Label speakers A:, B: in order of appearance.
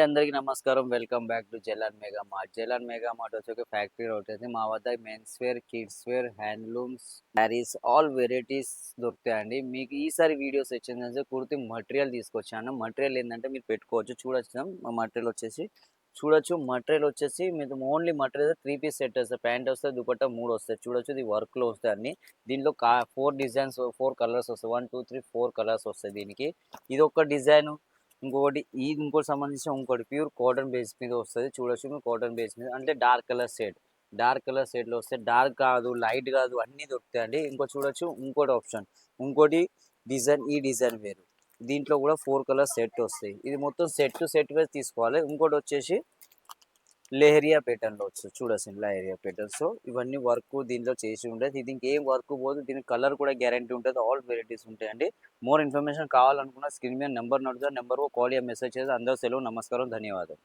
A: అందరికీ నమస్కారం. Welcome back to Jalan mega mart. Jalan mega mart వచ్చి ఒక ఫ్యాక్టరీ ఒకటి. మా వద్ద men's wear, kids wear, handlooms, sarees all varieties దొరుకుతాయండి. మీకు ఈసారి వీడియోస్ వచ్చిందంటే పూర్తి మటీరియల్ తీసుకొచ్చాను. మటీరియల్ ఏంటంటే మీరు పెట్టుకోవచ్చు. చూడొచ్చు మా మటీరియల్ వచ్చేసి మీకు ఓన్లీ మటీరియల్ 3 పీస్ సెట్ వస్తుంది. ప్యాంట్ వస్తుంది, దుపట్టా 3 వస్తాయి. చూడొచ్చు ఇది వర్క్లో వస్తాయి అన్ని. దీంట్లో 4 డిజైన్స్, 4 కలర్స్ వస్తాయి. 1, 2, 3, 4 కలర్స్ వస్తాయి దీనికి. ఇది ఒక డిజైన్. ఇంకోటి సంబంధించిన ఇంకోటి ప్యూర్ కాటన్ బేస్ మీద వస్తుంది. చూడొచ్చు మీరు కాటన్ బేస్ మీద అంటే డార్క్ కలర్ షేడ్లో వస్తాయి. డార్క్ కాదు, లైట్ కాదు, అన్నీ దొరుకుతాయండి. చూడొచ్చు ఇంకోటి ఆప్షన్, ఇంకోటి డిజైన్ వేరు. దీంట్లో కూడా 4 కలర్ సెట్ వస్తాయి. ఇది మొత్తం సెట్ వైజ్ తీసుకోవాలి. ఇంకోటి వచ్చేసి లెహరియా ప్యాటర్న్లో వస్తుంది. చూడొచ్చు లెహరియా ప్యాటర్న్స్. ఇవన్నీ వర్క్ దీంట్లో చేసి ఉంటుంది. ఇది ఇంకేం వర్క్ పోదు. దీనికి కలర్ కూడా గ్యారంటీ ఉంటుంది. ఆల్ వెరైటీస్ ఉంటాయండి. మోర్ ఇన్ఫర్మేషన్ కావాలనుకున్న స్క్రీన్ మీద నెంబర్ నోట్ నెంబర్ కాల్ या మెసేజ్ చేసి అందరూ సెలవు. నమస్కారం, ధన్యవాదాలు.